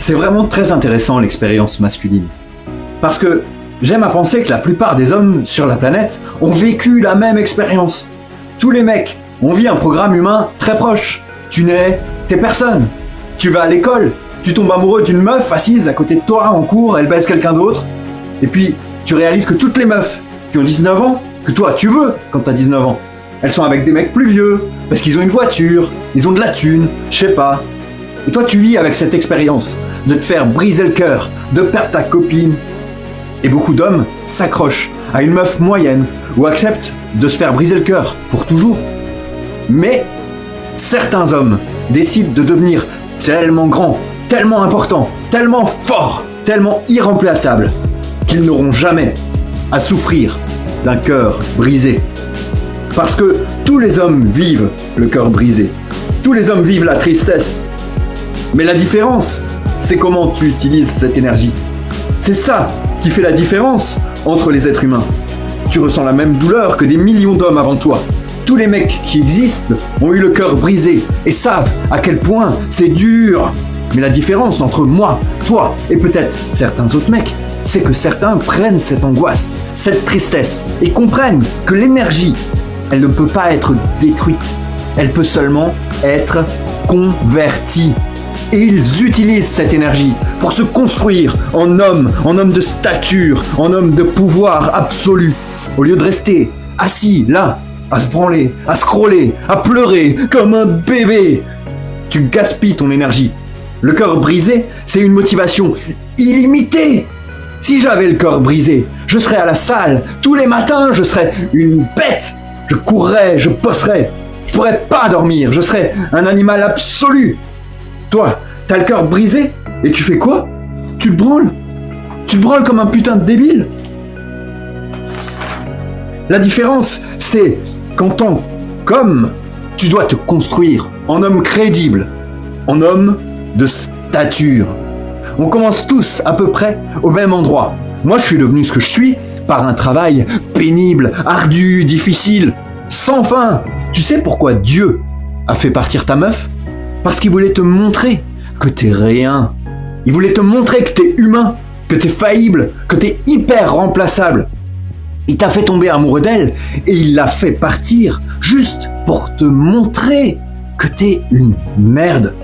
C'est vraiment très intéressant l'expérience masculine. Parce que j'aime à penser que la plupart des hommes sur la planète ont vécu la même expérience. Tous les mecs ont vu un programme humain très proche. Tu nais, t'es personne. Tu vas à l'école, tu tombes amoureux d'une meuf assise à côté de toi en cours, elle baise quelqu'un d'autre. Et puis, tu réalises que toutes les meufs qui ont 19 ans, que toi tu veux quand t'as 19 ans, elles sont avec des mecs plus vieux, parce qu'ils ont une voiture, ils ont de la thune, je sais pas. Et toi tu vis avec cette expérience de te faire briser le cœur, de perdre ta copine. Et beaucoup d'hommes s'accrochent à une meuf moyenne ou acceptent de se faire briser le cœur pour toujours. Mais certains hommes décident de devenir tellement grands, tellement importants, tellement forts, tellement irremplaçables qu'ils n'auront jamais à souffrir d'un cœur brisé. Parce que tous les hommes vivent le cœur brisé. Tous les hommes vivent la tristesse. Mais la différence, c'est comment tu utilises cette énergie. C'est ça qui fait la différence entre les êtres humains. Tu ressens la même douleur que des millions d'hommes avant toi. Tous les mecs qui existent ont eu le cœur brisé et savent à quel point c'est dur. Mais la différence entre moi, toi et peut-être certains autres mecs, c'est que certains prennent cette angoisse, cette tristesse et comprennent que l'énergie, elle ne peut pas être détruite. Elle peut seulement être convertie. Et ils utilisent cette énergie pour se construire en homme de stature, en homme de pouvoir absolu. Au lieu de rester assis là, à se branler, à scroller, à pleurer comme un bébé, tu gaspilles ton énergie. Le cœur brisé, c'est une motivation illimitée. Si j'avais le cœur brisé, je serais à la salle tous les matins, je serais une bête. Je courrais, je bosserais, je pourrais pas dormir, je serais un animal absolu. Toi, t'as le cœur brisé et tu fais quoi? Tu te branles? Tu te branles comme un putain de débile? La différence, c'est qu'en tant qu'homme, tu dois te construire en homme crédible, en homme de stature. On commence tous à peu près au même endroit. Moi, je suis devenu ce que je suis par un travail pénible, ardu, difficile, sans fin. Tu sais pourquoi Dieu a fait partir ta meuf? Parce qu'il voulait te montrer que t'es rien. Il voulait te montrer que t'es humain, que t'es faillible, que t'es hyper remplaçable. Il t'a fait tomber amoureux d'elle et il l'a fait partir juste pour te montrer que t'es une merde.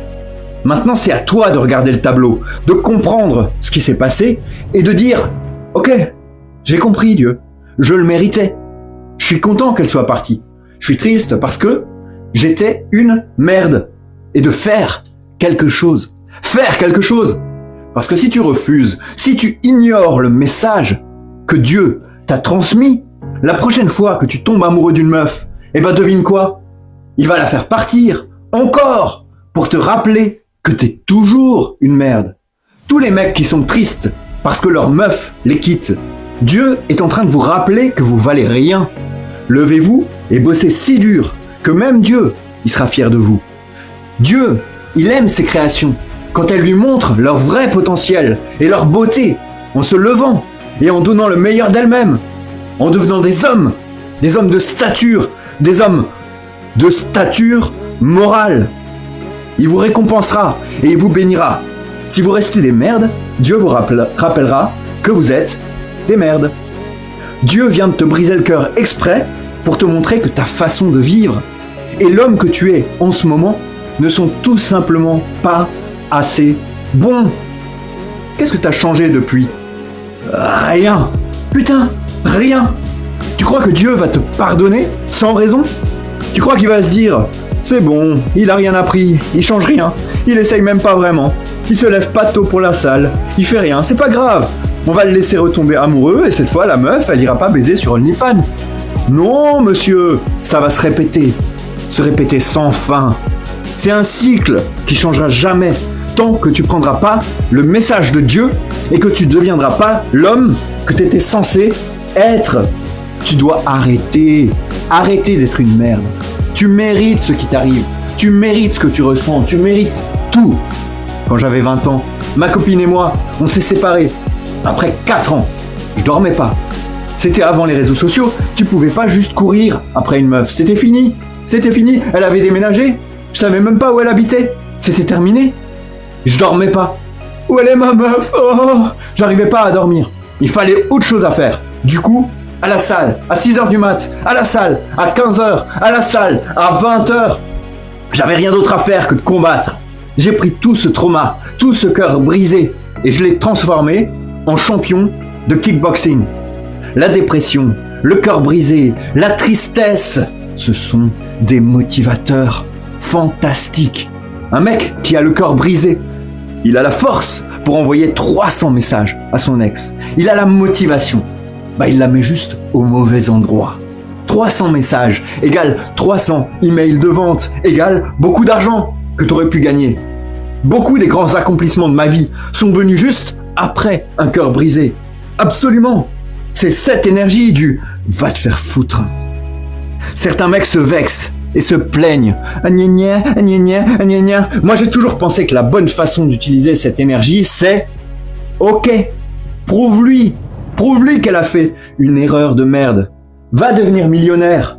Maintenant, c'est à toi de regarder le tableau, de comprendre ce qui s'est passé et de dire « Ok, j'ai compris Dieu, je le méritais. Je suis content qu'elle soit partie. Je suis triste parce que j'étais une merde. » Et de faire quelque chose. Faire quelque chose. Parce que si tu refuses, si tu ignores le message que Dieu t'a transmis, la prochaine fois que tu tombes amoureux d'une meuf, eh ben devine quoi? Il va la faire partir, encore, pour te rappeler que t'es toujours une merde. Tous les mecs qui sont tristes parce que leur meuf les quitte, Dieu est en train de vous rappeler que vous valez rien. Levez-vous et bossez si dur que même Dieu, il sera fier de vous. Dieu, il aime ses créations quand elles lui montrent leur vrai potentiel et leur beauté, en se levant et en donnant le meilleur d'elles-mêmes, en devenant des hommes de stature, des hommes de stature morale. Il vous récompensera et il vous bénira. Si vous restez des merdes, Dieu vous rappellera que vous êtes des merdes. Dieu vient de te briser le cœur exprès pour te montrer que ta façon de vivre et l'homme que tu es en ce moment ne sont tout simplement pas assez bons. Qu'est-ce que t'as changé depuis? Rien. Putain, rien. Tu crois que Dieu va te pardonner sans raison? Tu crois qu'il va se dire c'est bon, il a rien appris, il change rien, il essaye même pas vraiment, il se lève pas tôt pour la salle, il fait rien, c'est pas grave, on va le laisser retomber amoureux et cette fois la meuf elle ira pas baiser sur OnlyFans. Non monsieur, ça va se répéter sans fin. C'est un cycle qui changera jamais tant que tu prendras pas le message de Dieu et que tu deviendras pas l'homme que tu étais censé être. Tu dois arrêter d'être une merde. Tu mérites ce qui t'arrive, tu mérites ce que tu ressens, tu mérites tout. Quand j'avais 20 ans, ma copine et moi, on s'est séparés. Après 4 ans, je dormais pas. C'était avant les réseaux sociaux, tu pouvais pas juste courir après une meuf. C'était fini, elle avait déménagé. Je savais même pas où elle habitait. C'était terminé. Je dormais pas. Où elle est ma meuf? Oh, j'arrivais pas à dormir. Il fallait autre chose à faire. Du coup, à la salle, à 6h du mat, à la salle, à 15h, à la salle, à 20h. J'avais rien d'autre à faire que de combattre. J'ai pris tout ce trauma, tout ce cœur brisé, et je l'ai transformé en champion de kickboxing. La dépression, le cœur brisé, la tristesse, ce sont des motivateurs fantastiques. Un mec qui a le cœur brisé, il a la force pour envoyer 300 messages à son ex. Il a la motivation. Il la met juste au mauvais endroit. 300 messages égale 300 emails de vente égale beaucoup d'argent que tu aurais pu gagner. Beaucoup des grands accomplissements de ma vie sont venus juste après un cœur brisé. Absolument. C'est cette énergie du « va te faire foutre ». Certains mecs se vexent et se plaignent. Moi, j'ai toujours pensé que la bonne façon d'utiliser cette énergie, c'est « Ok, prouve-lui qu'elle a fait une erreur de merde. Va devenir millionnaire.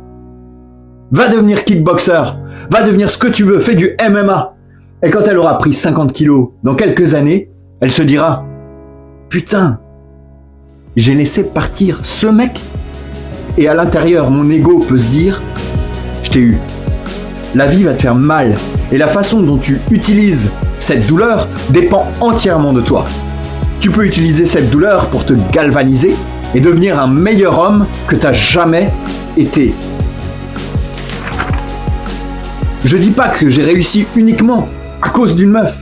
Va devenir kickboxer. Va devenir ce que tu veux. Fais du MMA. » Et quand elle aura pris 50 kilos dans quelques années, elle se dira « Putain, j'ai laissé partir ce mec. » Et à l'intérieur, mon ego peut se dire « Je t'ai eu. » La vie va te faire mal. Et la façon dont tu utilises cette douleur dépend entièrement de toi. Tu peux utiliser cette douleur pour te galvaniser et devenir un meilleur homme que tu n'as jamais été. Je dis pas que j'ai réussi uniquement à cause d'une meuf.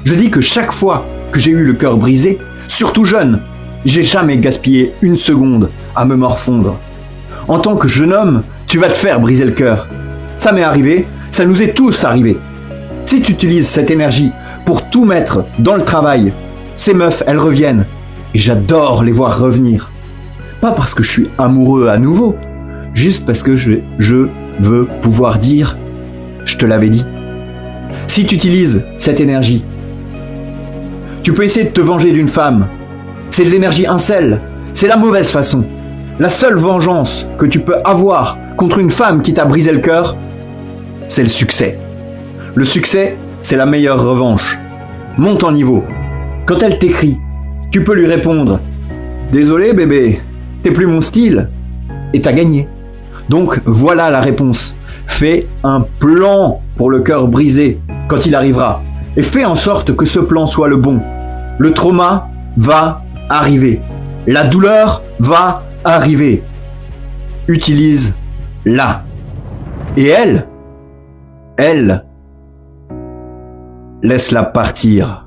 Je dis que chaque fois que j'ai eu le cœur brisé, surtout jeune, j'ai jamais gaspillé une seconde à me morfondre. En tant que jeune homme, tu vas te faire briser le cœur. Ça m'est arrivé, ça nous est tous arrivé. Si tu utilises cette énergie pour tout mettre dans le travail, ces meufs, elles reviennent. Et j'adore les voir revenir. Pas parce que je suis amoureux à nouveau, juste parce que je veux pouvoir dire « je te l'avais dit ». Si tu utilises cette énergie, tu peux essayer de te venger d'une femme. C'est de l'énergie incel. C'est la mauvaise façon. La seule vengeance que tu peux avoir contre une femme qui t'a brisé le cœur, c'est le succès. Le succès, c'est la meilleure revanche. Monte en niveau. Quand elle t'écrit, tu peux lui répondre « Désolé bébé, t'es plus mon style » et t'as gagné. Donc voilà la réponse. Fais un plan pour le cœur brisé quand il arrivera. Et fais en sorte que ce plan soit le bon. Le trauma va arriver. La douleur va arriver. Utilise-la. Et elle, laisse-la partir.